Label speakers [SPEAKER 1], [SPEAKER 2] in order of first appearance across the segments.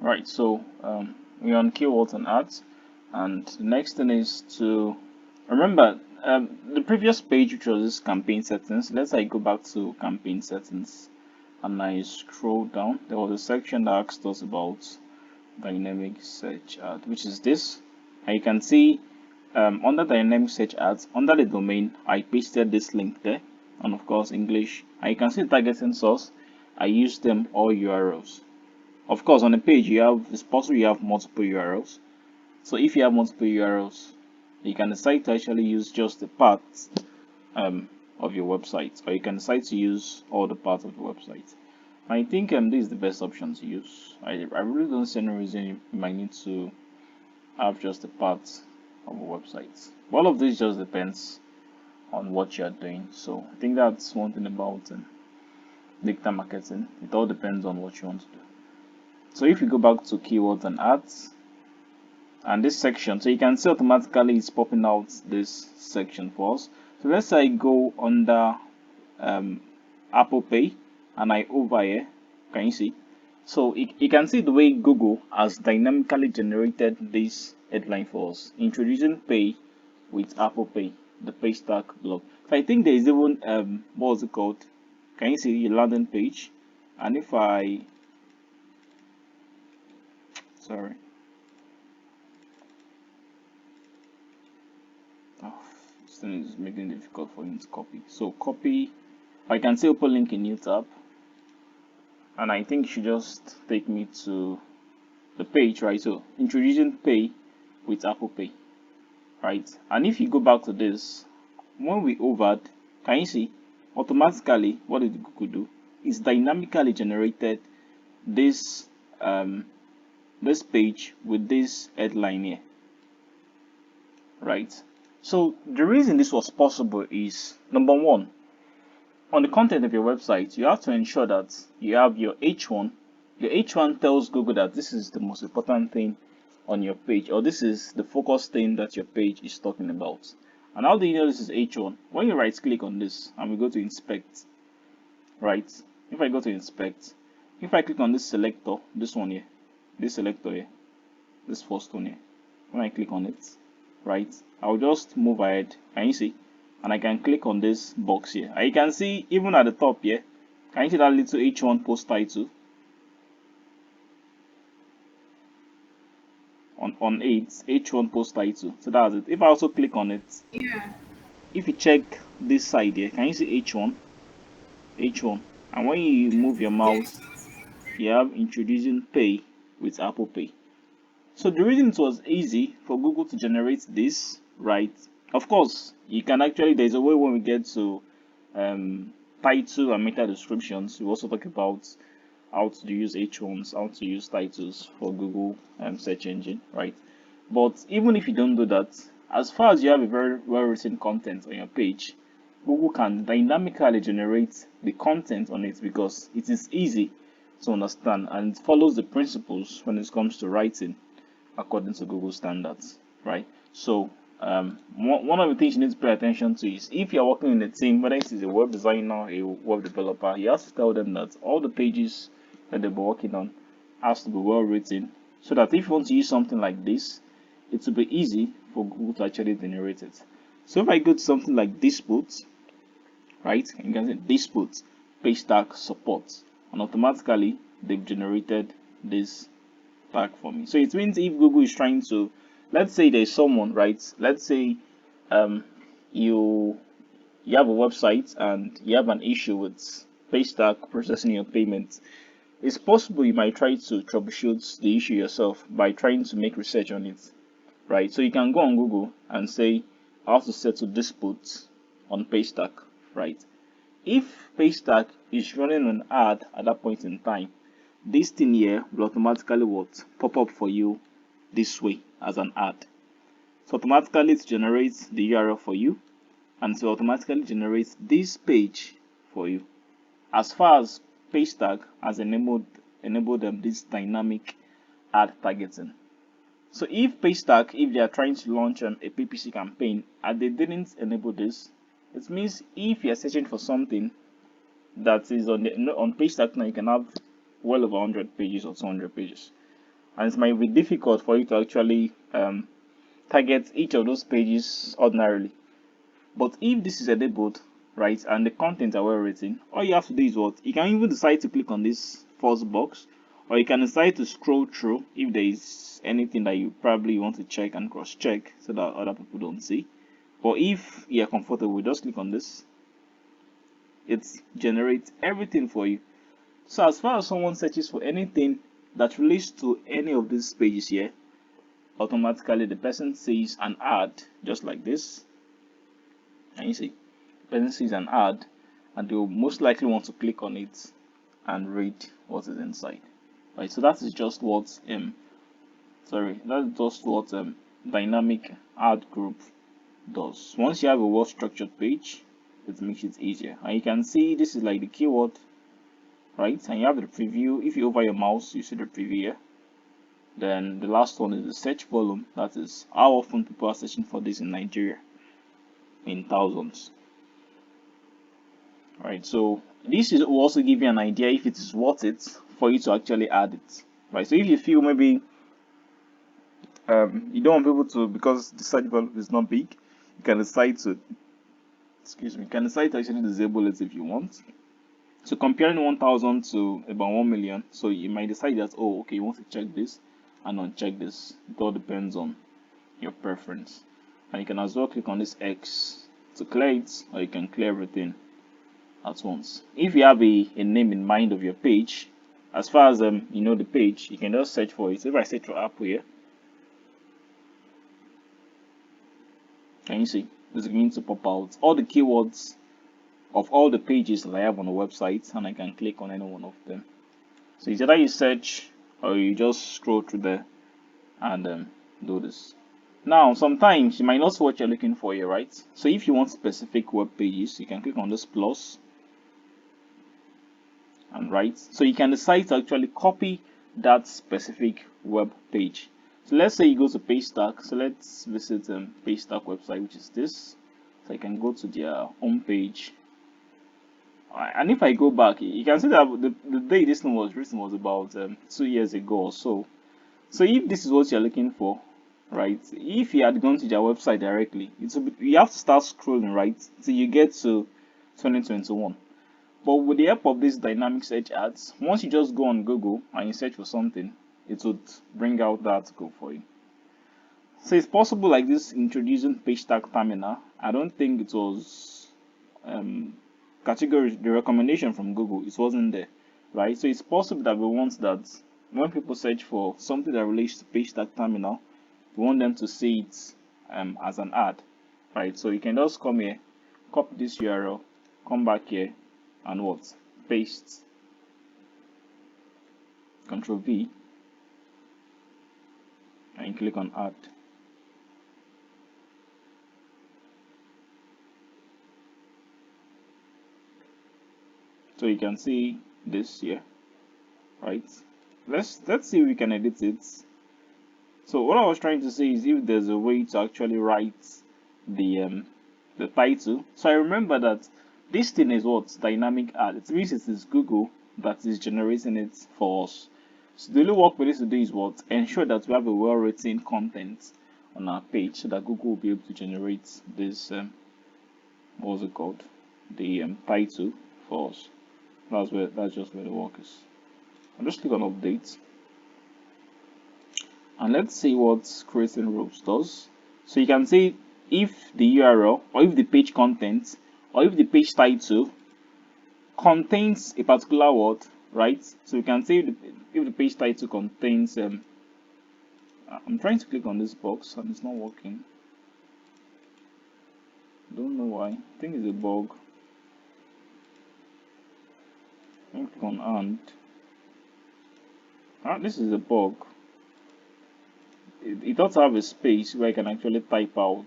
[SPEAKER 1] Right, so we're on keywords and ads, and the next thing is to remember the previous page, which was this campaign settings. Let's say I go back to campaign settings and I scroll down. There was a section that asked us about dynamic search ad, which is this. And you can see under dynamic search ads, under the domain, I pasted this link there, and of course English. And you can see targeting source. I use them all URLs. Of course, on the page it's possible you have multiple URLs. So if you have multiple URLs, you can decide to actually use just the parts of your website, or you can decide to use all the parts of the website. I think this is the best option to use. I really don't see any reason you might need to have just the parts of a website. All of this just depends on what you're doing. So I think that's one thing about digital marketing. It all depends on what you want to do. So if you go back to keywords and ads and this section, so you can see automatically it's popping out this section for us. So let's say I go under Apple Pay and I over here, can you see? So you can see the way Google has dynamically generated this headline for us, introducing pay with Apple Pay, the Paystack blog. So I think there is even what was it called? Can you see your landing page? And if I sorry. Oh, this thing is making it difficult for him to copy. So copy. I can say open link in new tab, and I think it should just take me to the page, right? So introducing pay with Apple Pay, right? And if you go back to this, when we hovered, can you see automatically what did Google do? It's dynamically generated this this page with this headline here, right? So the reason this was possible is number one, on the content of your website, you have to ensure that you have your H1. Your H1 tells Google that this is the most important thing on your page, or this is the focus thing that your page is talking about. And how do you know this is H1? When you right click on this and we go to inspect, right? If I go to inspect, if I click on this selector, this one here, this selector here, this first one here, when I click on it, right, I'll just move ahead. Can you see? And I can click on this box here. And you can see even at the top here, can you see that little H1 post title? On 8, H1 post title. So that's it. If I also click on it,
[SPEAKER 2] Yeah.
[SPEAKER 1] if you check this side here, can you see H1? H1. And when you move your
[SPEAKER 2] Yes.
[SPEAKER 1] mouse, you have introducing pay with Apple Pay. So the reason it was easy for Google to generate this, right? Of course, you can actually, there's a way when we get to title and meta descriptions, we also talk about how to use H1s, how to use titles for Google search engine, right? But even if you don't do that, as far as you have a very well written content on your page, Google can dynamically generate the content on it because it is easy to understand and it follows the principles when it comes to writing according to Google standards, right? So one of the things you need to pay attention to is if you're working in a team, whether it is a web designer, a web developer, you have to tell them that all the pages that they'll be working on has to be well written, so that if you want to use something like this, it will be easy for Google to actually generate it. So if I go to something like Disput, right, you can say Disput Paystack support, and automatically they've generated this tag for me. So it means if Google is trying to, let's say there's someone, right? Let's say um you you have a website and you have an issue with Paystack processing your payments. It's possible you might try to troubleshoot the issue yourself by trying to make research on it, right? So you can go on Google and say how to settle disputes on Paystack, right? If Paystack is running an ad at that point in time, this thing here will automatically what pop up for you this way as an ad. So automatically it generates the URL for you and so automatically generates this page for you. As far as Paystack has enabled them this dynamic ad targeting. So if Paystack, if they are trying to launch a PPC campaign and they didn't enable this, it means if you're searching for something that is on Paystack now, you can have well over 100 pages or 200 pages. and it might be difficult for you to actually target each of those pages ordinarily. But if this is enabled, right, and the content are well written, all you have to do is what? You can even decide to click on this first box, or you can decide to scroll through if there is anything that you probably want to check and cross check so that other people don't see. But if you're comfortable, just click on this. It generates everything for you. So as far as someone searches for anything that relates to any of these pages here, automatically the person sees an ad just like this. And you see, the person sees an ad and they will most likely want to click on it and read what is inside. Right, so that is just what dynamic ad group does. Once you have a well structured page, it makes it easier. And you can see this is like the keyword, right? And you have the preview. If you hover your mouse, you see the preview here. Then the last one is the search volume. That is how often people are searching for this in Nigeria, in thousands. Right, so this will also give you an idea if it is worth it for you to actually add it. Right, so if you feel maybe you don't want people to, because the search volume is not big, you can decide to actually disable it if you want. So comparing 1000 to about 1 million, so you might decide that, oh, okay, you want to check this and uncheck this. It all depends on your preference. And you can as well click on this X to clear it, or you can clear everything at once. If you have a name in mind of your page, as far as you know the page, you can just search for it. So if I search for Apple here, can you see it's going to pop out all the keywords of all the pages that I have on the website, and I can click on any one of them. So it's either you search or you just scroll through there and do this. Now sometimes you might not see what you're looking for here, right? So if you want specific web pages, you can click on this plus and right. So you can decide to actually copy that specific web page. So let's say you go to PageStack. So let's visit PageStack website, which is this. So I can go to their home page. And if I go back, you can see that the day this one was written was about 2 years ago or so. So if this is what you're looking for, right? If you had gone to their website directly, you have to start scrolling, right, till you get to 2021. But with the help of these dynamic search ads, once you just go on Google and you search for something, it would bring out the article for you. So it's possible like this introducing PageStack Terminal. I don't think it was category, the recommendation from Google, it wasn't there, right? So it's possible that we want that when people search for something that relates to PageStack Terminal, we want them to see it as an ad, right? So you can just come here, copy this URL, come back here, and what? Paste. Control V, and click on add. So you can see this here, right? Let's see if we can edit it. So what I was trying to say is if there's a way to actually write the title. So I remember that this thing is what? Dynamic ad. It means it is Google that is generating it for us. So the only work we need to do is what? Ensure that we have a well-written content on our page so that Google will be able to generate this what's it called? The title for us. That's just where the work is. I'll just click on update. And let's see what creating ropes does. So you can see if the URL or if the page content or if the page title contains a particular word, right? So you can see if the page title contains I'm trying to click on this box and it's not working. Don't know why. I think it's a bug. Click on and this is a bug. It does have a space where I can actually type out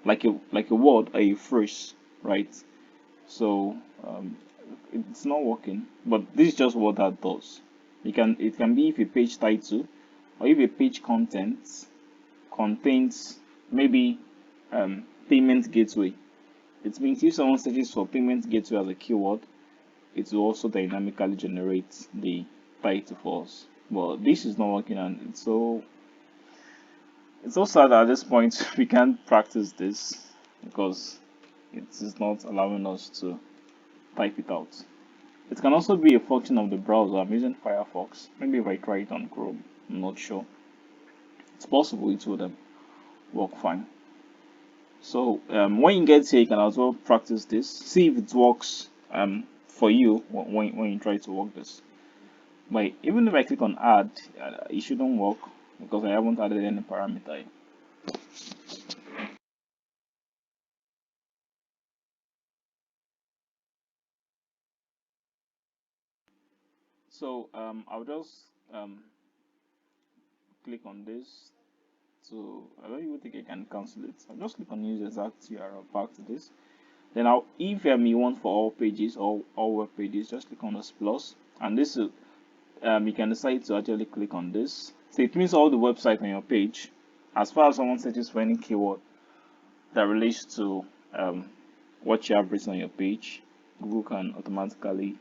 [SPEAKER 1] like a word or a phrase, right? So it's not working, but this is just what that does. It can be if a page title or if a page content contains maybe payment gateway. It means if someone searches for payment gateway as a keyword, it will also dynamically generate the type to false. But this is not working, and it's so sad that at this point we can't practice this because it is not allowing us to type it out. It can also be a function of the browser. I'm using Firefox. Maybe if I try it on Chrome, I'm not sure. It's possible it would work fine. So when you get here, you can as well practice this. See if it works for you when you try to work this. But even if I click on add, it shouldn't work because I haven't added any parameter. So I'll just click on this to, I don't even think I can cancel it. I'll just click on use exact URL back to this. Then if you want for all pages or all web pages, just click on this plus, and this is you can decide to actually click on this. So it means all the websites on your page, as far as someone searches for any keyword that relates to what you have written on your page, Google can automatically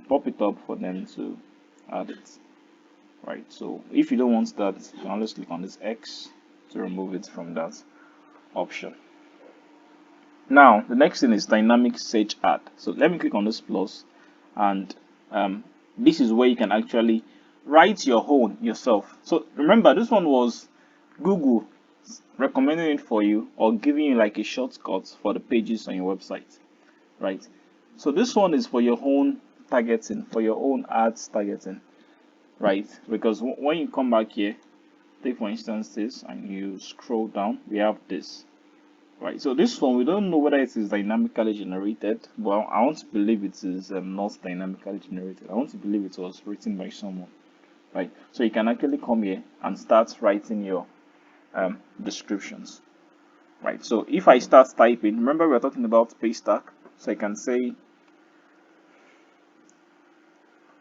[SPEAKER 1] pop it up for them to add it. Right, so if you don't want that, you can always click on this X to remove it from that option. Now, the next thing is dynamic search ad. So let me click on this plus, and this is where you can actually write your own yourself. So remember, this one was Google recommending it for you or giving you like a shortcut for the pages on your website, right? So this one is for your own targeting, for your own ads targeting, right? Because when you come back here, take for instance this, and you scroll down, we have this. Right, so this one we don't know whether it is dynamically generated, but I want to believe it is not dynamically generated. I want to believe it was written by someone. Right, so you can actually come here and start writing your descriptions. Right, so if I start typing, remember we're talking about Paystack, so I can say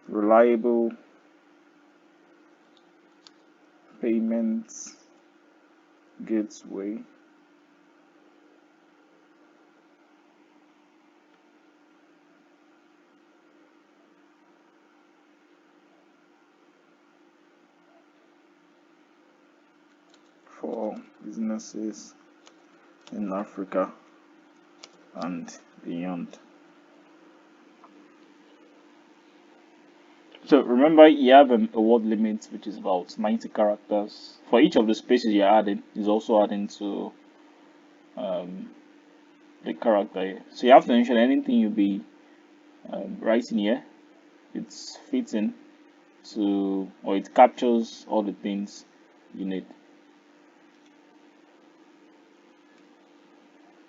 [SPEAKER 1] reliable payments gateway. For businesses in Africa and beyond. So remember, you have a word limit which is about 90 characters. For each of the spaces you're adding, is also adding to the character here. So you have to ensure anything you'll be writing here, it's fitting to, or it captures all the things you need.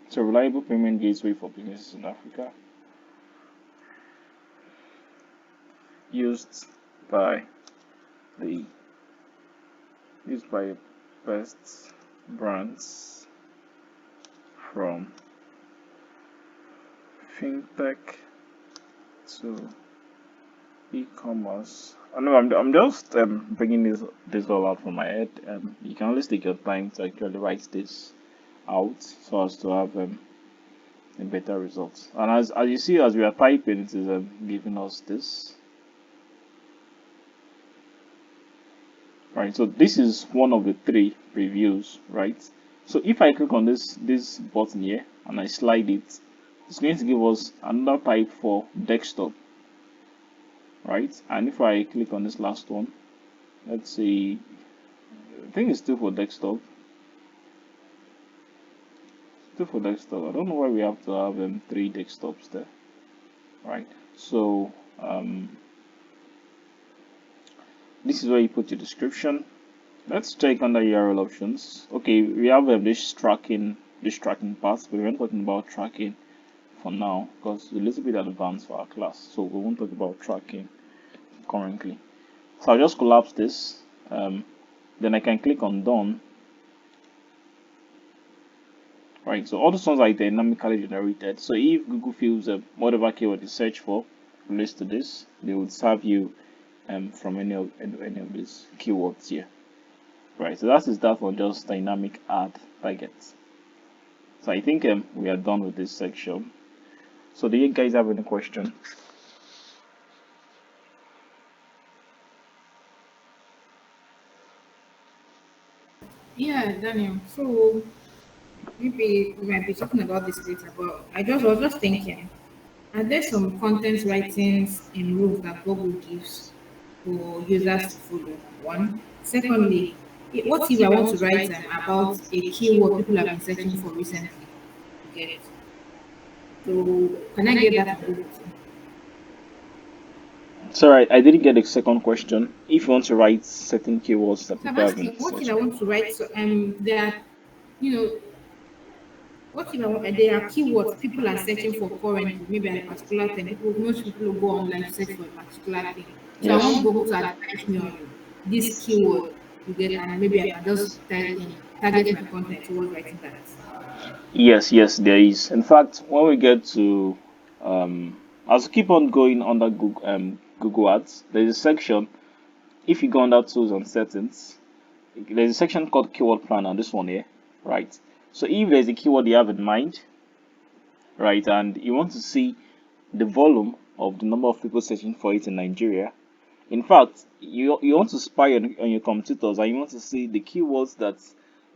[SPEAKER 1] So reliable payment gateway for businesses in Africa, used by the best brands from fintech to e-commerce. I know I'm just bringing this all out from my head. You can always take your time to actually write this out so as to have a better result. And as you see, as we are typing, it is giving us this. Right, so this is one of the 3 previews, right? So if I click on this button here and I slide it, it's going to give us another type for desktop, right? And if I click on this last one, let's see, I think it's still for desktop. Still for desktop. I don't know why we have to have 3 desktops there, right? So this is where you put your description. Let's check under URL options. Okay, we have this tracking part, but we're not talking about tracking for now because it's a little bit advanced for our class, so we won't talk about tracking currently. So I'll just collapse this, then I can click on done. Right, so all the ones are dynamically generated. So if Google feels whatever keyword you search for relates to this, they would serve you from any of these keywords here. Right, so that is that for just dynamic ad targets. So I think we are done with this section. So do you guys have any questions?
[SPEAKER 2] Yeah, Daniel. So maybe we might be talking about this later, but I was just thinking, are there some content writings in rules that Google gives for users to follow? One. Secondly, what if I want to write about a keyword people have been searching for recently? You get. So can I get that on Google too?
[SPEAKER 1] Sorry, I didn't get the second question. If you want to write certain keywords that
[SPEAKER 2] So I'm
[SPEAKER 1] people have been
[SPEAKER 2] asking, what if I
[SPEAKER 1] searching.
[SPEAKER 2] want to write? So there are, you know, what if I want, there are keywords people are searching for currently, maybe at a particular time. Most people will go online to search for a particular thing. So I
[SPEAKER 1] Yes.
[SPEAKER 2] want Google to advise me on this keyword you get, and maybe I can just target my content towards writing that.
[SPEAKER 1] Yes, yes, there is. In fact, when we get to, as we keep on going under Google Ads, there's a section. If you go under tools and settings, there's a section called keyword planner. This one here, right? So if there's a keyword you have in mind, right, and you want to see the volume of the number of people searching for it in Nigeria. In fact, you want to spy on your competitors and you want to see the keywords that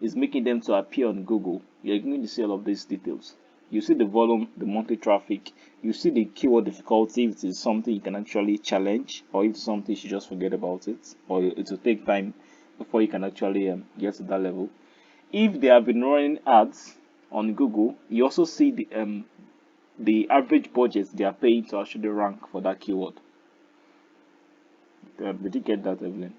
[SPEAKER 1] is making them to appear on Google. You're going to see all of these details. You see the volume, the monthly traffic, you see the keyword difficulty, if it is something you can actually challenge, or if it's something you should just forget about it, or it will take time before you can actually get to that level. If they have been running ads on Google, you also see the average budget they are paying to actually rank for that keyword. Did you get that, Evelyn?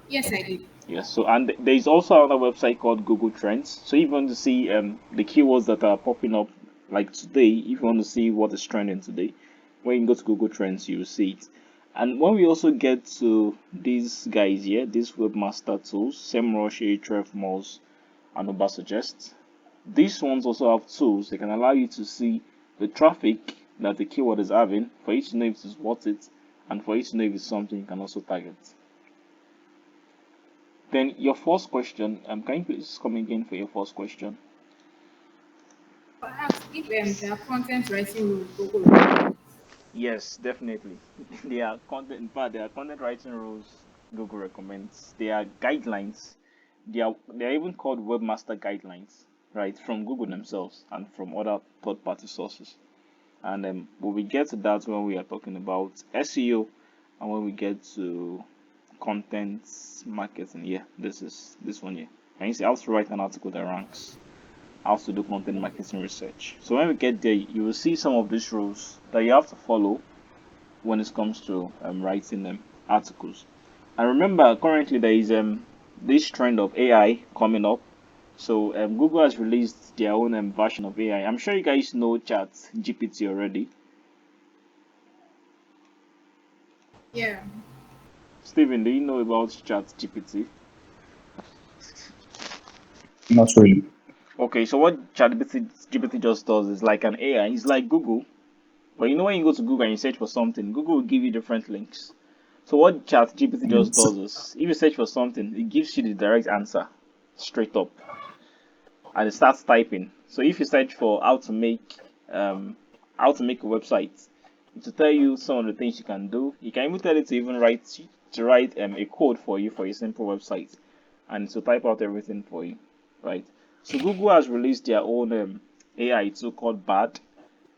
[SPEAKER 2] Yes, I did.
[SPEAKER 1] Yes. So and there is also another website called Google Trends. So if you want to see the keywords that are popping up like today, if you want to see what is trending today, when you go to Google Trends, you will see it. And when we also get to these guys here, these webmaster tools, SEMrush, Ahrefs, Moz, and Obasuggest, these ones also have tools that can allow you to see the traffic that the keyword is having for you to know if it's worth it and for you to know if it's something you can also target. Then your first question, can you please come again for your first question?
[SPEAKER 2] I asked if there are content writing rules Google recommends.
[SPEAKER 1] Yes, definitely. There are content, in fact, there are content writing rules Google recommends. There are guidelines. They are even called webmaster guidelines, right, from Google themselves and from other third-party sources. And we will get to that when we are talking about SEO and when we get to content marketing. Yeah, this one here. And you see how to write an article that ranks, how to do content marketing research. So when we get there, you will see some of these rules that you have to follow when it comes to writing articles. And remember, currently there is this trend of AI coming up. So Google has released their own version of AI. I'm sure you guys know Chat GPT already.
[SPEAKER 2] Yeah.
[SPEAKER 1] Steven, do you know about Chat GPT?
[SPEAKER 3] Not really.
[SPEAKER 1] Okay, so what GPT just does is like an AI. It's like Google, but you know when you go to Google and you search for something, Google will give you different links. So what ChatGPT just
[SPEAKER 3] Yes.
[SPEAKER 1] does is, if you search for something, it gives you the direct answer straight up, and it starts typing. So if you search for um how to make a website, it will tell you some of the things you can do. You can even tell it to even write a code for you for a simple website, and to type out everything for you, right? So Google has released their own AI tool called Bard.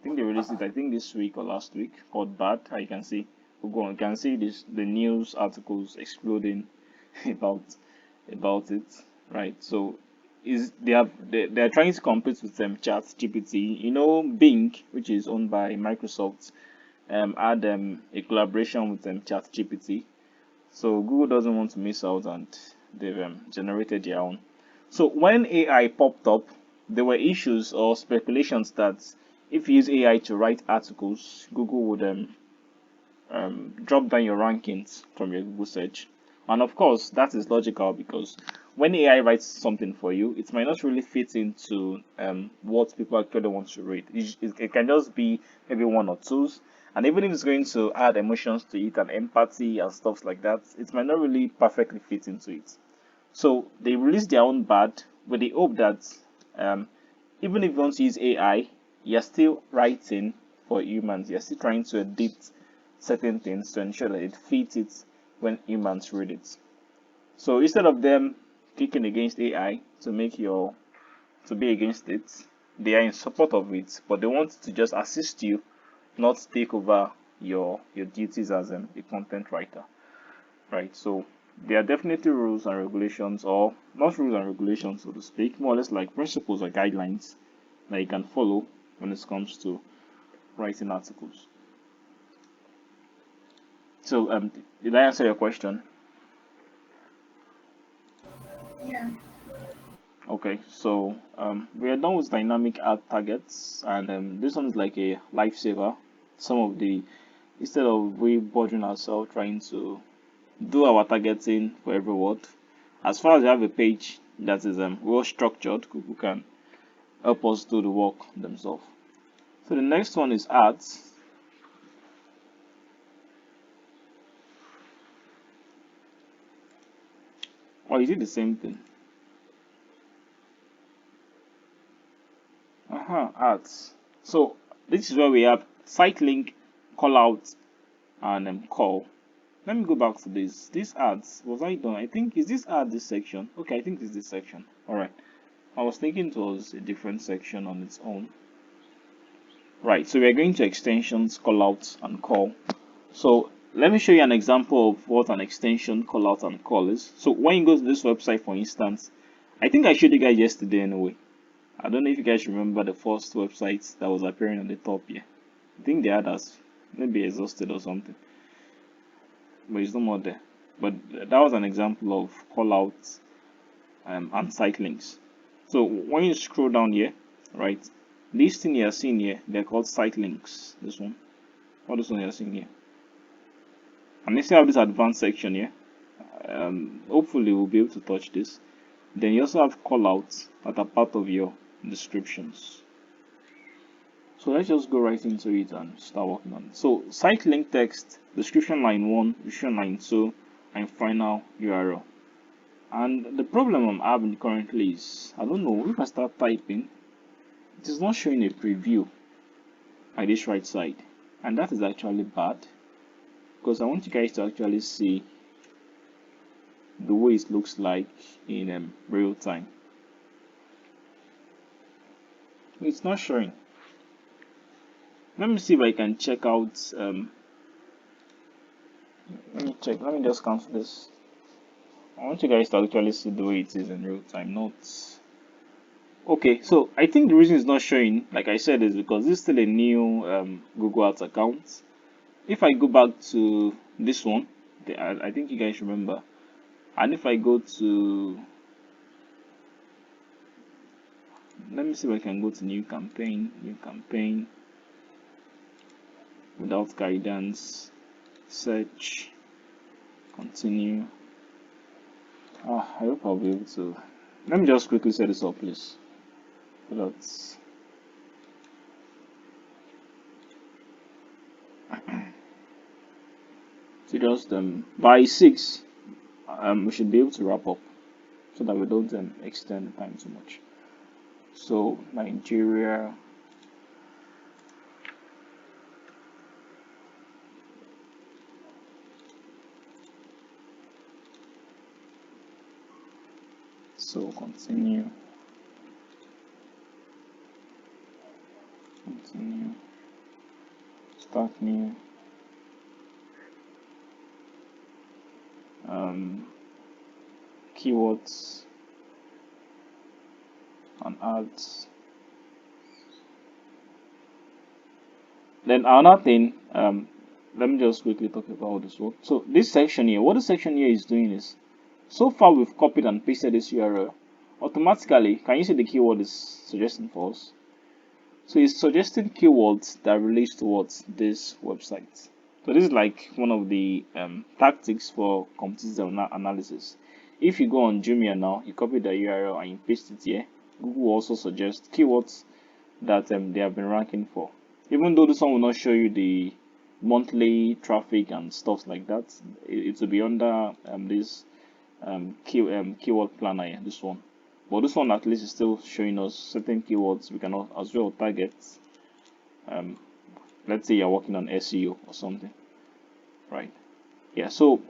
[SPEAKER 1] I think they released it, I think this week or last week, called Bard. How you can see Google, you can see this the news articles exploding about it, right? So is they are trying to compete with Chat GPT. You know, Bing, which is owned by Microsoft, had a collaboration with Chat GPT. So Google doesn't want to miss out, and they've generated their own. So when AI popped up, there were issues or speculations that if you use AI to write articles, Google would drop down your rankings from your Google search. And of course, that is logical because when AI writes something for you, it might not really fit into what people actually want to read. It can just be maybe one or two. And even if it's going to add emotions to it and empathy and stuff like that, it might not really perfectly fit into it. So they released their own bad with the hope that um, even if you want to use AI, you're still writing for humans. You're still trying to edit certain things to ensure that it fits it when humans read it. So instead of them kicking against AI to be against it, they are in support of it, but they want to just assist you, not take over your duties as a content writer, right? So there are definitely rules and regulations, or not rules and regulations, so to speak, more or less like principles or guidelines that you can follow when it comes to writing articles. So, did I answer your question?
[SPEAKER 2] Yeah.
[SPEAKER 1] Okay, so we are done with dynamic ad targets, and this one is like a lifesaver. Some of the Instead of we bothering ourselves trying to do our targeting for every word, as far as you have a page that is well structured, Google can help us do the work themselves. So the next one is ads. Or is it the same thing? Ads. So this is where we have site link, call out, and call. Let me go back to this. These ads, was I done? I think, is this ad this section? Okay, I think it's this section. Alright. I was thinking it was a different section on its own. Right, so we are going to extensions, call out, and call. So let me show you an example of what an extension, call out, and call is. So when you go to this website, for instance, I think I showed you guys yesterday anyway. I don't know if you guys remember the first website that was appearing on the top here. I think they had us maybe exhausted or something, but it's no more there. But that was an example of call out and site links. So when you scroll down here, right, this thing you are seeing here, they're called site links. This one, or this one you are seeing here. And if you have this advanced section here, hopefully we'll be able to touch this. Then you also have call outs that are part of your descriptions. So let's just go right into it and start working on it. So site link text, description line 1, description line 2, and final URL. And the problem I'm having currently is, I don't know, if I start typing, it is not showing a preview at this right side. And that is actually bad, because I want you guys to actually see the way it looks like in real time. It's not showing. Let me see if I can check out. Let me just cancel this. I want you guys to actually see the way it is in real time, not. Okay, so I think the reason it's not showing, like I said, is because this is still a new Google Ads account. If I go back to this one, I think you guys remember, and if I go to, let me see if I can go to new campaign, without guidance, search, continue. I hope I'll be able to. Let me just quickly set this up, please. So that's. So just by 6, we should be able to wrap up, so that we don't extend the time too much. So Nigeria. So continue, start new, keywords and ads. Then another thing, let me just quickly talk about how this works. So this section here, what this section here is doing is, so far we've copied and pasted this URL. Automatically, can you see the keyword is suggesting for us? So it's suggesting keywords that relates towards this website. So this is like one of the tactics for competitive analysis. If you go on Jumia now, you copy the URL and you paste it here, Google will also suggest keywords that they have been ranking for. Even though this one will not show you the monthly traffic and stuff like that, it will be under this keyword planner here, this one. But this one at least is still showing us certain keywords we can as well target. Let's say you're working on SEO or something, right? Yeah. So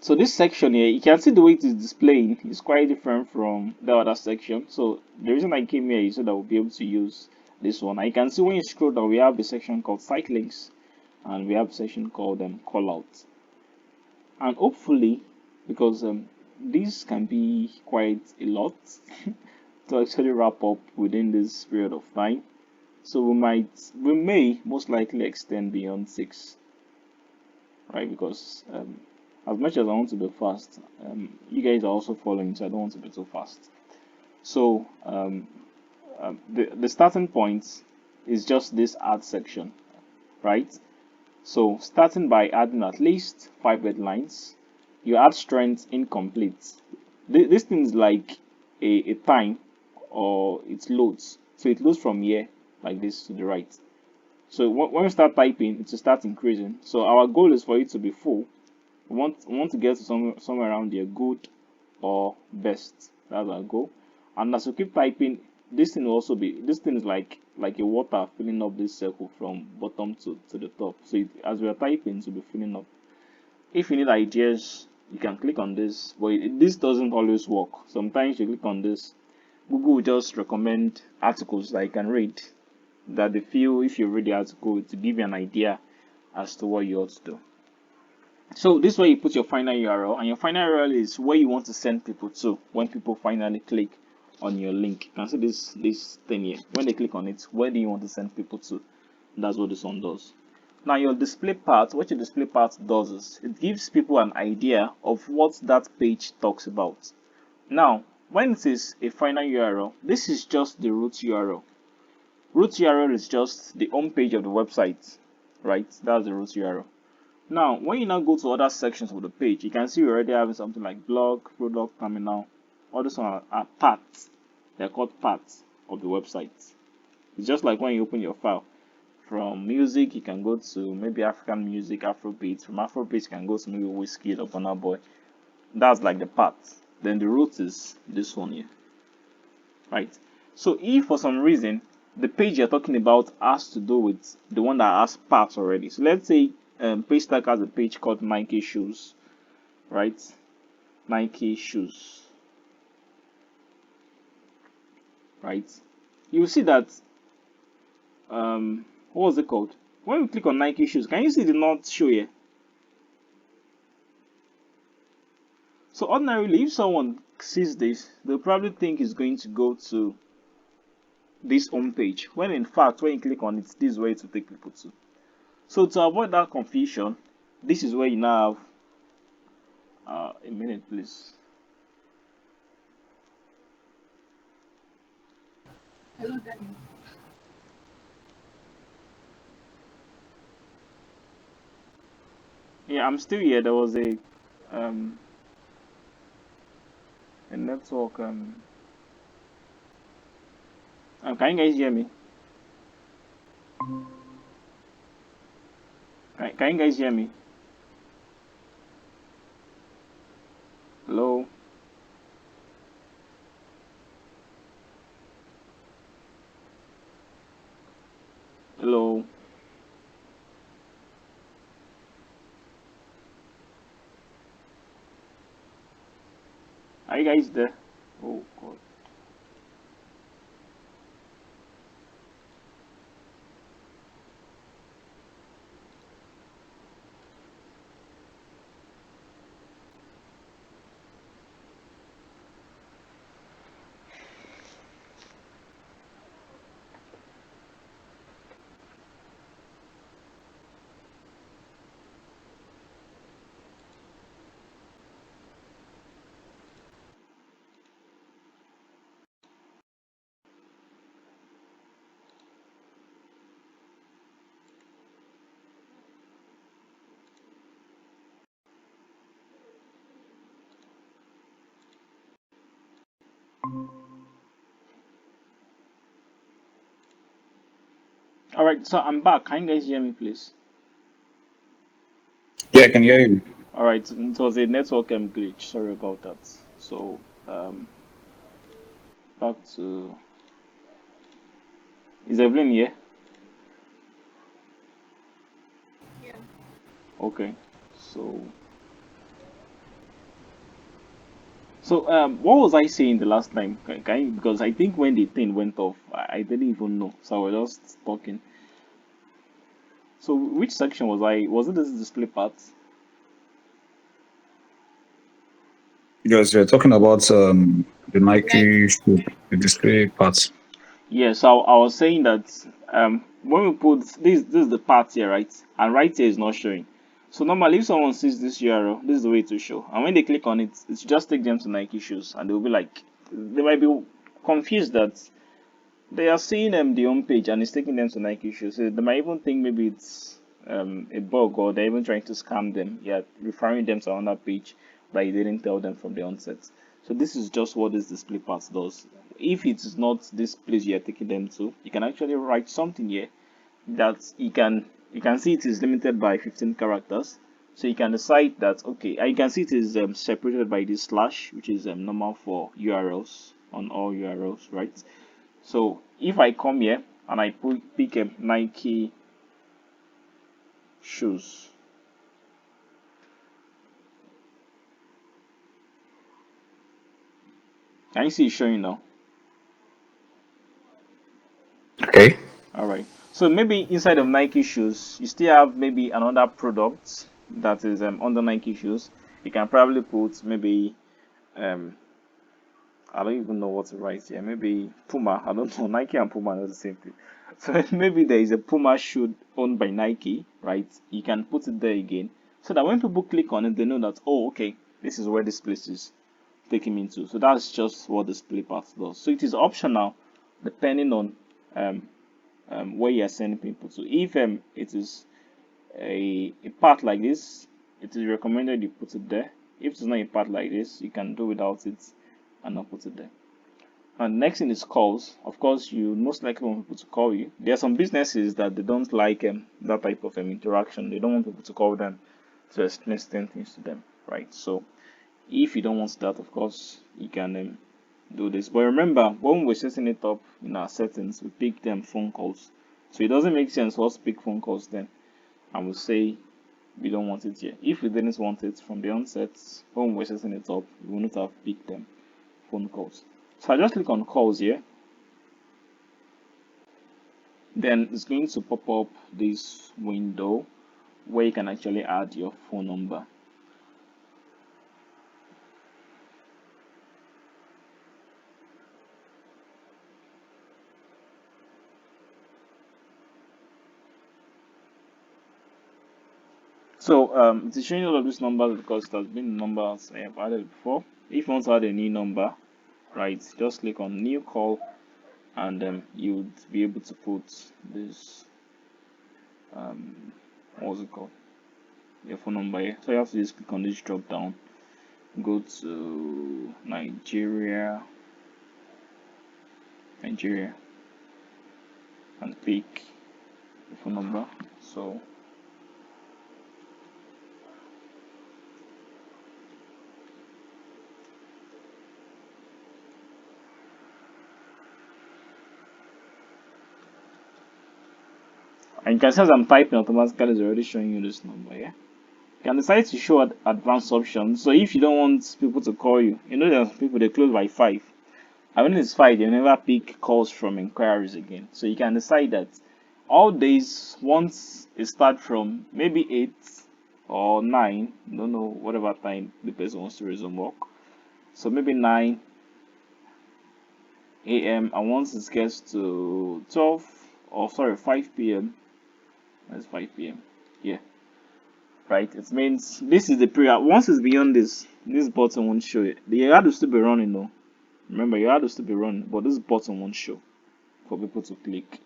[SPEAKER 1] So this section here, you can see the way it is displaying is quite different from the other section. So the reason I came here is so that we'll be able to use this one. And you can see when you scroll down, we have a section called site links and we have a section called call out. And hopefully, because this can be quite a lot to actually wrap up within this period of time. So we may most likely extend beyond 6, right? Because as much as I want to be fast, you guys are also following, so I don't want to be too fast. So the starting point is just this add section, right? So starting by adding at least 5 headlines, you add strength incomplete. This thing is like a time or it loads. So it loads from here like this to the right. So when we start typing, it will start increasing. So our goal is for it to be full. We want to get to somewhere around here, good or best. That's our goal. And as we keep typing, this thing will also be, this thing is like a water filling up this circle from bottom to the top. So as we are typing, it will be filling up. If you need ideas, you can click on this, but this doesn't always work. Sometimes you click on this, Google will just recommend articles that you can read, that they feel if you read the article to give you an idea as to what you ought to do. So this is where you put your final URL, and your final URL is where you want to send people to when people finally click on your link. You can see this thing here. When they click on it, where do you want to send people to? That's what this one does. Now your display part, what your display part does is it gives people an idea of what that page talks about. Now, when it is a final URL, this is just the root URL. Root URL is just the home page of the website, right? That's the root URL. Now, when you now go to other sections of the page, you can see we're already having something like blog, product, terminal. All these are parts. They're called parts of the website. It's just like when you open your file. From music, you can go to maybe African music, Afrobeat. From Afrobeat, you can go to maybe Whiskey or Burna Boy. That's like the part. Then the root is this one here, right? So if for some reason the page you're talking about has to do with the one that has parts already. So let's say page tag has a page called Nike shoes, right? Nike shoes, right? You will see that what was it called? When we click on Nike shoes, can you see the not show here? So ordinarily, if someone sees this, they'll probably think it's going to go to this home page. When in fact, when you click on it, this is where it will take people to. So to avoid that confusion, this is where you now have a minute, please.
[SPEAKER 2] Hello, Daniel.
[SPEAKER 1] Yeah, I'm still here. There was um a network can you guys hear me? Can you guys hear me? Hello? Hello? Are you guys there? Oh god. Alright, so I'm back. Can you guys hear me please?
[SPEAKER 3] Yeah, I can hear you.
[SPEAKER 1] Alright, it was a network glitch. Sorry about that. So back to, is Evelyn here?
[SPEAKER 2] Yeah.
[SPEAKER 1] Okay. So So what was I saying the last time? Because I think when the thing went off, I didn't even know. So I was just talking. So which section was I? Was it this display part?
[SPEAKER 3] Yes, you're talking about the
[SPEAKER 2] Like,
[SPEAKER 3] Nike shoe, the display parts.
[SPEAKER 1] Yes, I was saying that when we put this is the part here, right? And right here is not showing. So normally if someone sees this URL, this is the way to show. And when they click on it, it just take them to Nike shoes and they'll be like they might be confused that they are seeing the home page and it's taking them to Nike shoes. So they might even think maybe it's a bug or they're even trying to scam them. Yeah, referring them to another page that you didn't tell them from the onset. So this is just what this display path does. If it is not this place you are taking them to, you can actually write something here that you can see it is limited by 15 characters. So you can decide that okay, you can see it is separated by this slash, which is normal for URLs on all URLs, right? So if I come here and I pick a Nike shoes, can you see it showing now?
[SPEAKER 3] Okay.
[SPEAKER 1] All right. So maybe inside of Nike shoes, you still have maybe another product that is under Nike shoes. You can probably put maybe um I don't even know what to write here. Maybe Puma. I don't know. Nike and Puma are the same thing. So maybe there is a Puma shoe owned by Nike, right? You can put it there again, so that when people click on it, they know that oh, okay, this is where this place is taking me into. So that's just what the display path does. So it is optional depending on um, where you are sending people to. If it is a part like this, it is recommended you put it there. If it's not a part like this, you can do without it and not put it there. And next thing is calls. Of course, you most likely want people to call you. There are some businesses that they don't like that type of interaction. They don't want people to call them to explain certain things to them, right? So if you don't want that, of course, you can do this. But remember, when we're setting it up in our settings, we pick them phone calls. So it doesn't make sense for us to pick phone calls then, and we'll say we don't want it here. If we didn't want it from the onset, when we're setting it up, we wouldn't have picked them phone calls. So I just click on calls here. Then it's going to pop up this window where you can actually add your phone number. So it is showing all of these numbers because it has been numbers I have added before. If you want to add a new number, right, just click on new call and you would be able to put this what's it called, your phone number here. So you have to just click on this drop down, go to Nigeria, and pick the phone number. So and you can see as I'm typing automatically it's already showing you this number, yeah. You can decide to show advanced options. So if you don't want people to call you, you know there are some people they close by 5. And when it's 5, they never pick calls from inquiries again. So you can decide that all days, once it start from maybe 8 or 9, don't know whatever time the person wants to resume work. So maybe 9 a.m. and once it gets to 12 or sorry 5 p.m. That's 5 p.m. Yeah, right. It means this is the period. Once it's beyond this button won't show it. The ad will still be running though. Remember, your ad will still be running, but this button won't show for people to click.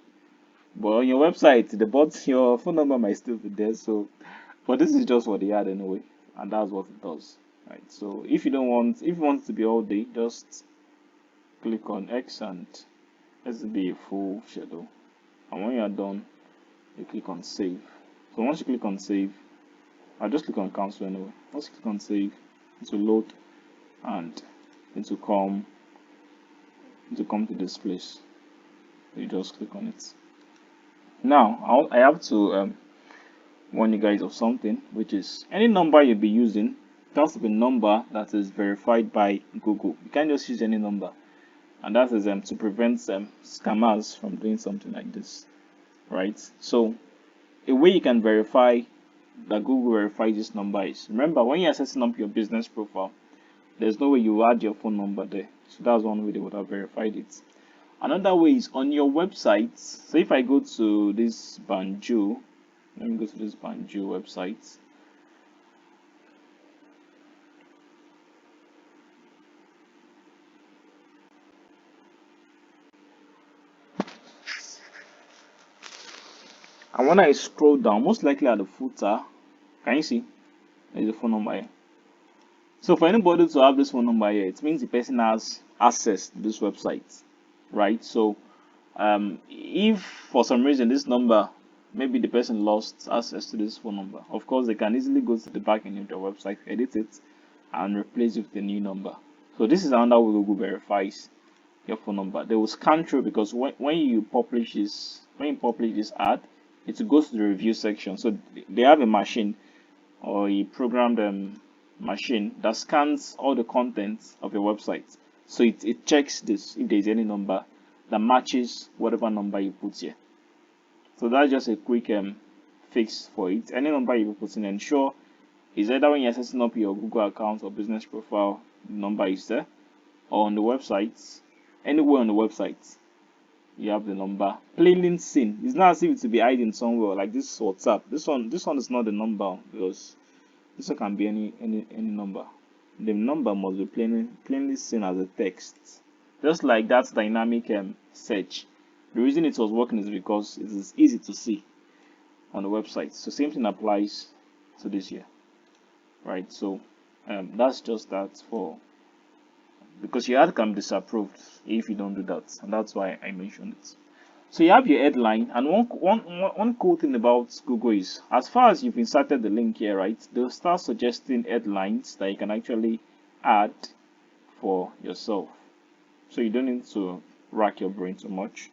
[SPEAKER 1] But on your website, your phone number might still be there. So, but this is just for the ad anyway, and that's what it does, right? So if you want it to be all day, just click on X and let it be a full schedule. And when you are done, you click on save. So once you click on save, I'll just click on cancel anyway. Once you click on save, it will load and it will come to this place. You just click on it. Now I have to warn you guys of something, which is any number you'll be using It has to be a number that is verified by Google. You can't just use any number, and that is to prevent scammers from doing something like this, right? So a way you can verify that Google verifies this number is, remember, when you're setting up your business profile, there's no way you add your phone number there. So that's one way they would have verified it. Another way is on your website. So if I go to this Banjo, let me go to this Banjo website. And when I scroll down, most likely at the footer, can you see? There's a phone number here. So for anybody to have this phone number here, it means the person has access to this website, right? So if for some reason this number, maybe the person lost access to this phone number, of course they can easily go to the back end of their website, edit it, and replace it with a new number. So this is another way Google verifies your phone number. They will scan through, because when you publish this ad, it goes to the review section. So they have a machine, or a programmed machine, that scans all the contents of your website. So it checks this if there's any number that matches whatever number you put here. So that's just a quick fix for it. Any number you put in, ensure is either when you're setting up your Google account or business profile, the number is there, or on the website, anywhere on the website, you have the number plainly seen. It's not as if it will be hiding somewhere like this WhatsApp. This one is not the number, because this one can be any number. The number must be plainly seen as a text. Just like that dynamic search. The reason it was working is because it is easy to see on the website. So same thing applies to this here, right? So that's just that for, because your ad can be disapproved if you don't do that, and that's why I mentioned it. So you have your headline, and one cool thing about Google is, as far as you've inserted the link here, right, they'll start suggesting headlines that you can actually add for yourself. So you don't need to rack your brain too much.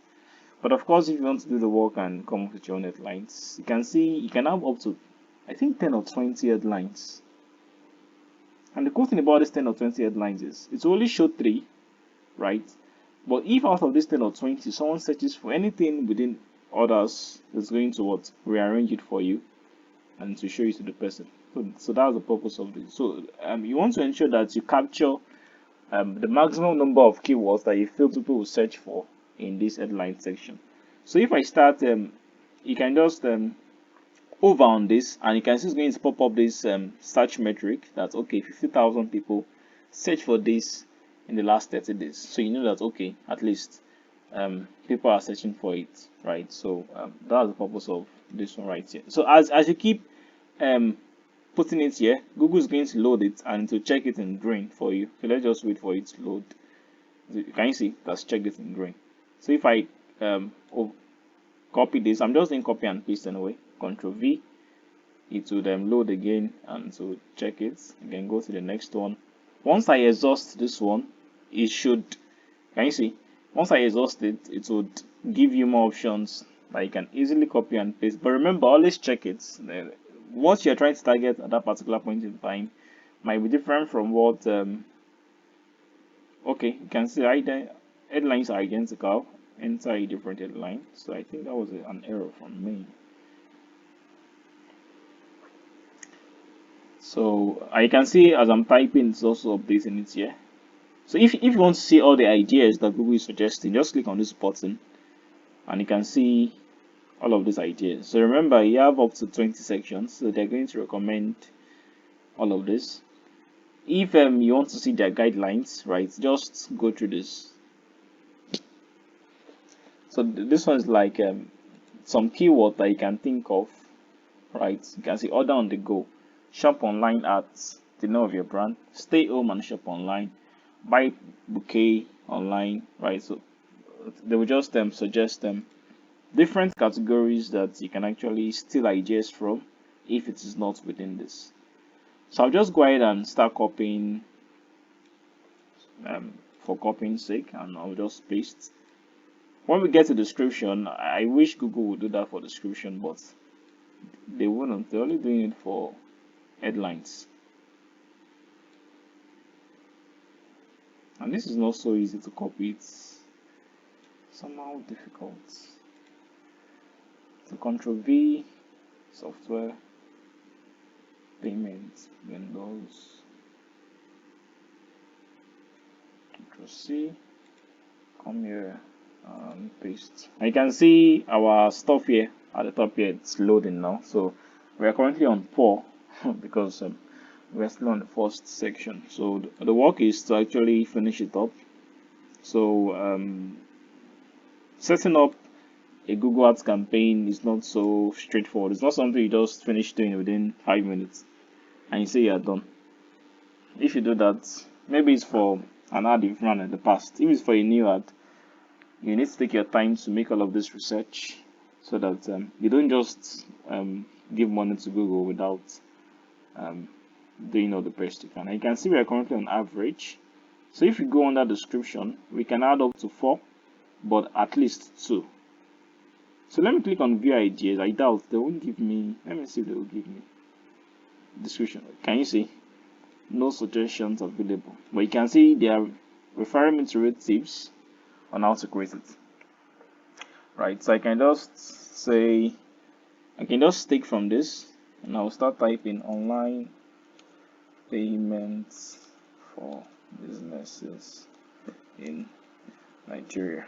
[SPEAKER 1] But of course, if you want to do the work and come up with your own headlines, you can see you can have up to, I think, 10 or 20 headlines. And the cool thing about this 10 or 20 headlines is it's only show 3, right? But if out of this 10 or 20, someone searches for anything within others, it's going to what? Rearrange it for you and to show you to the person. So that's the purpose of this. So you want to ensure that you capture the maximum number of keywords that you feel people will search for in this headline section. So if I start, you can just over on this, and you can see it's going to pop up this search metric that, okay, 50,000 people search for this in the last 30 days. So you know that, okay, at least people are searching for it, right? So that's the purpose of this one right here. So as you keep putting it here, Google is going to load it and to check it in green for you. So let's just wait for it to load. Can you see that's checked it in green? So if I copy this, I'm just doing copy and paste anyway, Control V, it will then load again, and to check it again, go to the next one. Once I exhaust this one, it should, can you see, once I exhaust it, it would give you more options that you can easily copy and paste. But remember, always check it. What you're trying to target at that particular point in time might be different from what okay, you can see headlines are identical, enter a different headline. So I think that was an error from me. So I can see as I'm typing, it's also updating it here. So if you want to see all the ideas that Google is suggesting, just click on this button and you can see all of these ideas. So remember, you have up to 20 sections, so they're going to recommend all of this. If you want to see their guidelines, right, just go through this. So this one is like some keyword that you can think of, right? You can see order on the go, shop online at the name of your brand, stay home and shop online, buy bouquet online, right? So they will just suggest different categories that you can actually steal ideas from if it is not within this. So I'll just go ahead and start copying for copying's sake, and I'll just paste. When we get to description, I wish Google would do that for description, but they wouldn't. They're only doing it for headlines. And this is not so easy to copy. It's somehow difficult. So Control V, software, payments, Windows, Control C, come here and paste. And you can see our stuff here at the top here, it's loading now. So we are currently on 4 because we are still on the first section. So the work is to actually finish it up. So setting up a Google Ads campaign is not so straightforward. It's not something you just finish doing within 5 minutes and you say you are done. If you do that, maybe it's for an ad you've run in the past. If it's for a new ad, you need to take your time to make all of this research so that you don't just give money to Google without doing all the best you can. And you can see we are currently on average. So if you go under description, we can add up to 4, but at least 2. So let me click on view ideas. I doubt they won't give me. Let me see if they will give me description. Can you see? No suggestions available. But you can see they are referring me to read tips on how to create it. Right. So I can just say, I can just take from this and I'll start typing online payments for businesses in Nigeria.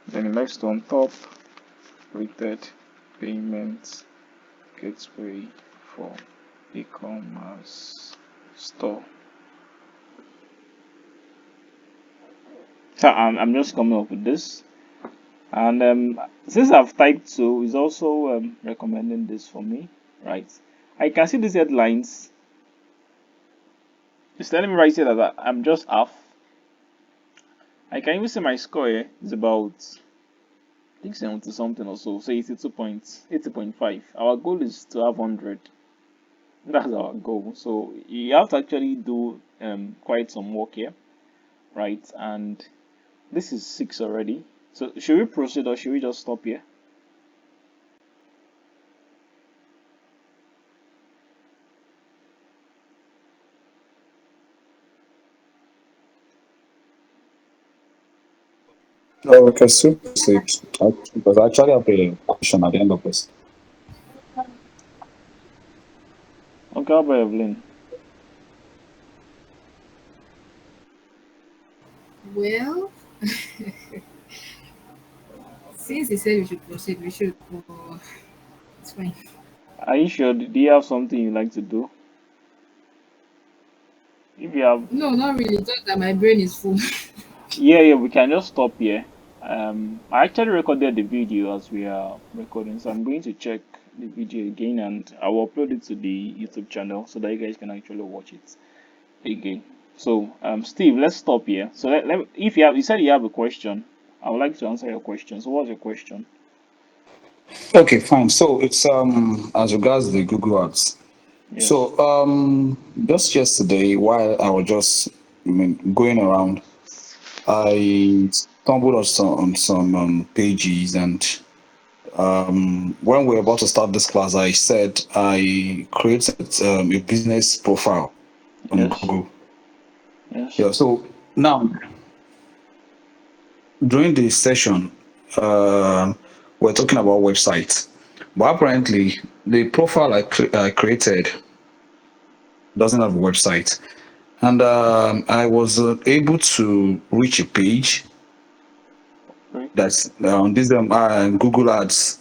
[SPEAKER 1] Then next on top, rated payments gateway for e-commerce store. So I'm just coming up with this, and since I've typed so, it's also recommending this for me, right? I can see these headlines. It's telling me right here that I'm just half. I can even see my score here is about, I think 70 something or so, so 82 points, 80.5. Our goal is to have 100. That's our goal. So you have to actually do quite some work here, right? And this is 6 already. So should we proceed or should we just stop here?
[SPEAKER 3] Oh, okay, so because I actually have a question at the end of this.
[SPEAKER 1] Okay, how about Evelyn?
[SPEAKER 2] Well, since he said we should proceed, we should. It's fine.
[SPEAKER 1] Are you sure? Do you have something you like to do? If you have,
[SPEAKER 2] No, not really. Just that my brain is full.
[SPEAKER 1] yeah, we can just stop here. I actually recorded the video as we are recording, so I'm going to check the video again and I will upload it to the YouTube channel so that you guys can actually watch it again. So, Steve, let's stop here. So, if you said you have a question, I would like to answer your question. So, what's your question?
[SPEAKER 3] Okay, fine. So it's as regards the Google Ads.
[SPEAKER 1] Yes,
[SPEAKER 3] So just yesterday, while I was just going around, I stumbled on some pages, and when we were about to start this class, I said I created a business profile on
[SPEAKER 1] yes,
[SPEAKER 3] Google.
[SPEAKER 1] yes,
[SPEAKER 3] Yeah. So now during the session, we're talking about websites, but apparently the profile I created doesn't have a website, and I was able to reach a page
[SPEAKER 1] great.
[SPEAKER 3] that's on this Google Ads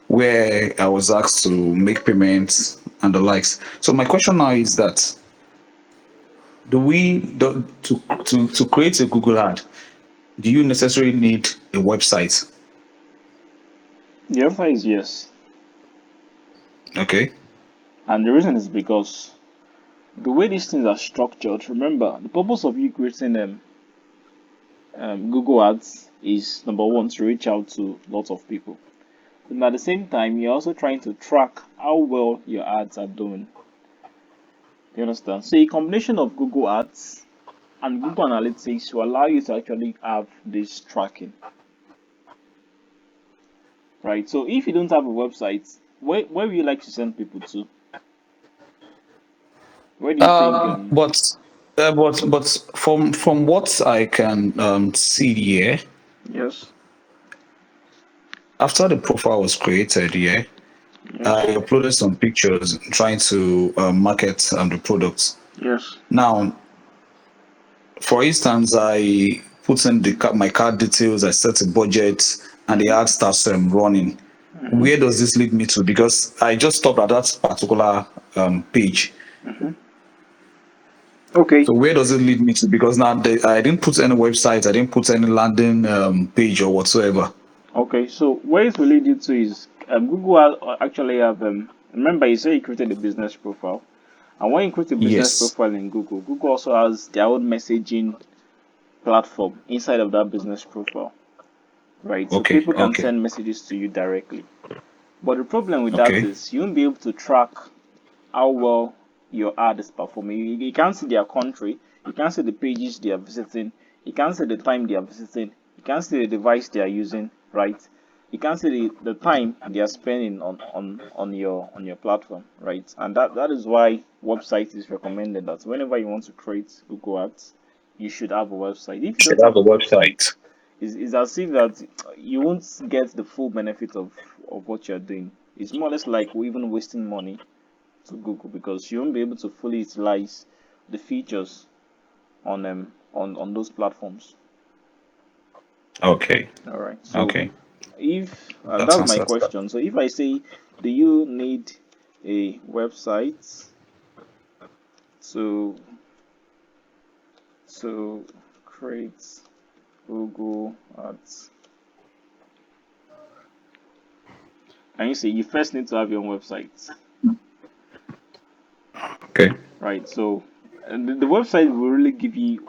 [SPEAKER 3] where I was asked to make payments and the likes. So my question now is that to create a Google ad, do you necessarily need a website?
[SPEAKER 1] The answer is yes.
[SPEAKER 3] Okay.
[SPEAKER 1] And the reason is because the way these things are structured, remember, the purpose of you creating Google Ads is number one, to reach out to lots of people. And at the same time, you're also trying to track how well your ads are doing. You understand? So a combination of Google Ads and Google Analytics will allow you to actually have this tracking. Right? So if you don't have a website, where would you like to send people to? Where do you think
[SPEAKER 3] But from what I can see here,
[SPEAKER 1] yes,
[SPEAKER 3] after the profile was created, yeah, I
[SPEAKER 1] yes,
[SPEAKER 3] uploaded some pictures trying to market the products.
[SPEAKER 1] yes.
[SPEAKER 3] Now, for instance, I put in my card details, I set a budget, and the ad starts running.
[SPEAKER 1] Mm-hmm,
[SPEAKER 3] Where does this lead me to? Because I just stopped at that particular page.
[SPEAKER 1] mm-hmm. Okay,
[SPEAKER 3] So where does it lead me to? Because now I didn't put any website, I didn't put any landing page or whatsoever.
[SPEAKER 1] okay. So where it will lead you to is Google actually have remember you say you created a business profile, and when you create a business
[SPEAKER 3] Yes.
[SPEAKER 1] profile in Google, Google also has their own messaging platform inside of that business profile, right? So
[SPEAKER 3] Okay.
[SPEAKER 1] people can
[SPEAKER 3] Okay.
[SPEAKER 1] send messages to you directly. But the problem with that
[SPEAKER 3] Okay.
[SPEAKER 1] is you won't be able to track how well your ad is performing. You can't see their country, you can't see the pages they are visiting, you can't see the time they are visiting, you can't see the device they are using, right? You can't see the time they are spending on your platform, right? And that is why website is recommended that whenever you want to create Google Ads, you should have a website. If you
[SPEAKER 3] Should
[SPEAKER 1] don't
[SPEAKER 3] have
[SPEAKER 1] have
[SPEAKER 3] a
[SPEAKER 1] a website,
[SPEAKER 3] website.
[SPEAKER 1] it's as if that you won't get the full benefit of what you're doing. It's more or less like even wasting money to Google because you won't be able to fully utilize the features on those platforms.
[SPEAKER 3] Okay.
[SPEAKER 1] All right. So
[SPEAKER 3] Okay.
[SPEAKER 1] if
[SPEAKER 3] That
[SPEAKER 1] that's my
[SPEAKER 3] answers that.
[SPEAKER 1] question. So if I say, do you need a website to to create Google Ads? And you say you first need to have your own website,
[SPEAKER 3] Okay.
[SPEAKER 1] right? So and the website will really give you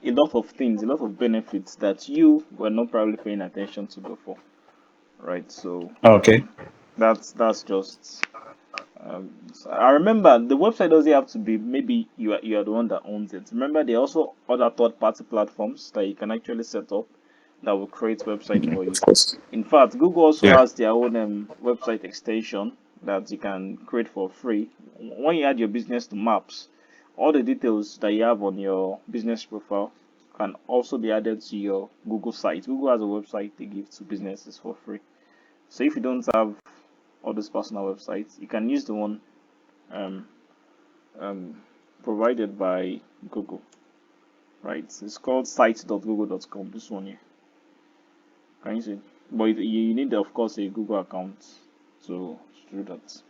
[SPEAKER 1] a lot of things, a lot of benefits that you were not probably paying attention to before, right? So
[SPEAKER 3] Okay.
[SPEAKER 1] that's just. So I remember the website doesn't have to be maybe you are the one that owns it. Remember, there are also other third party platforms that you can actually set up that will create website
[SPEAKER 3] Yeah,
[SPEAKER 1] for you.
[SPEAKER 3] of course.
[SPEAKER 1] In fact, Google also
[SPEAKER 3] Yeah.
[SPEAKER 1] has their own website extension that you can create for free. When you add your business to Maps, all the details that you have on your business profile can also be added to your Google site. Google has a website they give to businesses for free. So if you don't have all those personal websites, you can use the one um, um, provided by Google, right? It's called site.google.com. This one here. Can you see? But you need, of course, a Google account to do that.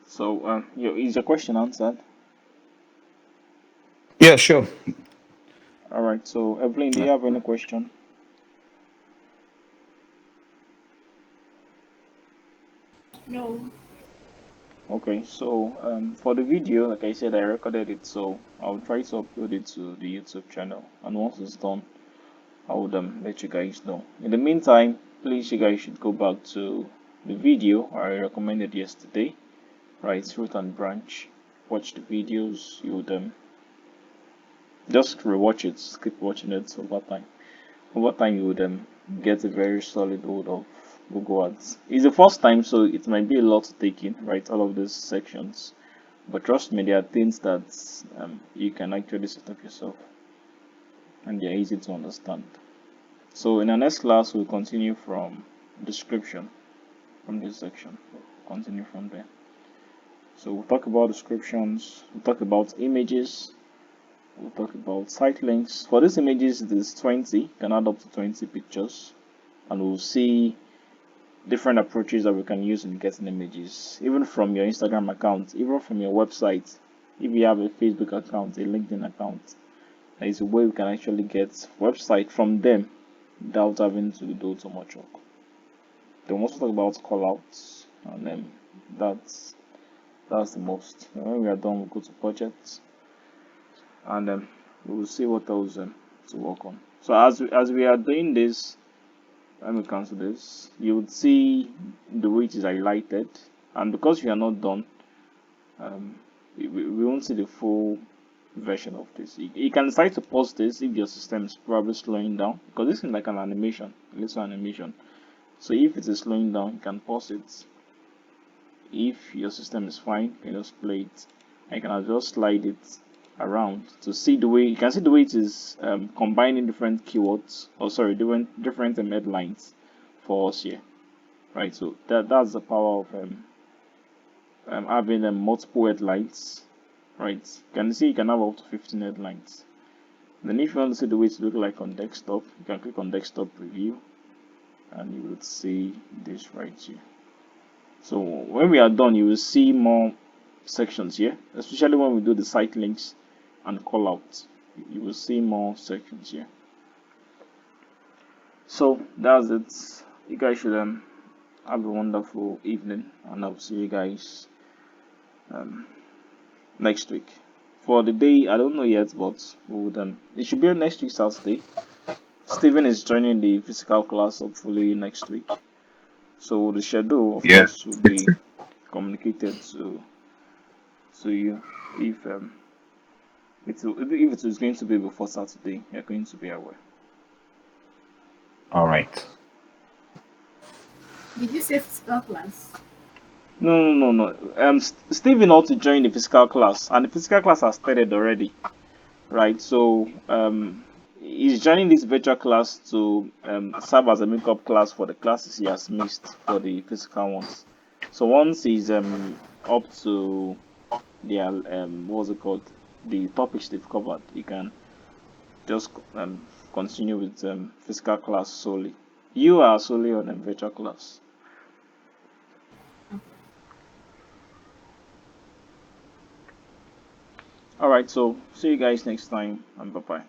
[SPEAKER 1] So, is your question answered?
[SPEAKER 3] Yeah, sure.
[SPEAKER 1] All right. So, Evelyn, do you have any question?
[SPEAKER 2] No.
[SPEAKER 1] Okay. So, for the video, like I said, I recorded it, so I'll try to upload it to the YouTube channel. And once it's done, I would let you guys know. In the meantime, please, you guys should go back to the video I recommended yesterday, right? Root and branch. Watch the videos. You would just rewatch it, keep watching it over time. Over time, you would get a very solid hold of Google Ads. It's the first time, so it might be a lot to take in, right? All of these sections. But trust me, there are things that you can actually set up yourself, and they're easy to understand. So in our next class, we'll continue from description from this section. We'll continue from there. So we'll talk about descriptions, we'll talk about images, we'll talk about site links. For these images, it is 20, you can add up to 20 pictures, and we'll see different approaches that we can use in getting images, even from your Instagram account, even from your website. If you have a Facebook account, a LinkedIn account, there is a way we can actually get website from them without having to do too much work. Then we also talk about callouts, and then that's that's the most. When we are done, we'll go to projects, and then we will see what else to work on. So as we are doing this, let me cancel this. You would see the way it is highlighted, and because we are not done, um, we won't see the full version of this. You can decide to pause this if your system is probably slowing down, because this is like an animation, a little animation. So if it is slowing down, you can pause it. If your system is fine, you can just play it. And you can just slide it around to see the way, you can see the way it is combining different keywords, or sorry, different headlines for us here, right? So that's the power of having multiple headlines, right? You can see you can have up to 15 headlines. Then if you want to see the way it look like on desktop, you can click on desktop preview and you would see this right here. So when we are done, you will see more sections here, especially when we do the site links and call out. You will see more sections here. So that's it. You guys should have a wonderful evening, and I'll see you guys next week. For the day, I don't know yet, but we would it should be on next week Saturday. Steven is joining the physical class hopefully next week. So the schedule, of
[SPEAKER 3] Yeah.
[SPEAKER 1] course, will be communicated to you if if it is going to be before Saturday, you're going to be aware.
[SPEAKER 3] All right.
[SPEAKER 2] Did you say physical class?
[SPEAKER 1] No. Steven ought to join the physical class, and the physical class has started already, right? So he's joining this virtual class to serve as a makeup class for the classes he has missed for the physical ones. So once he's up to the what's it called, the topics they've covered, you can just continue with physical class solely. You are solely on a virtual class. Alright, so see you guys next time, and bye bye.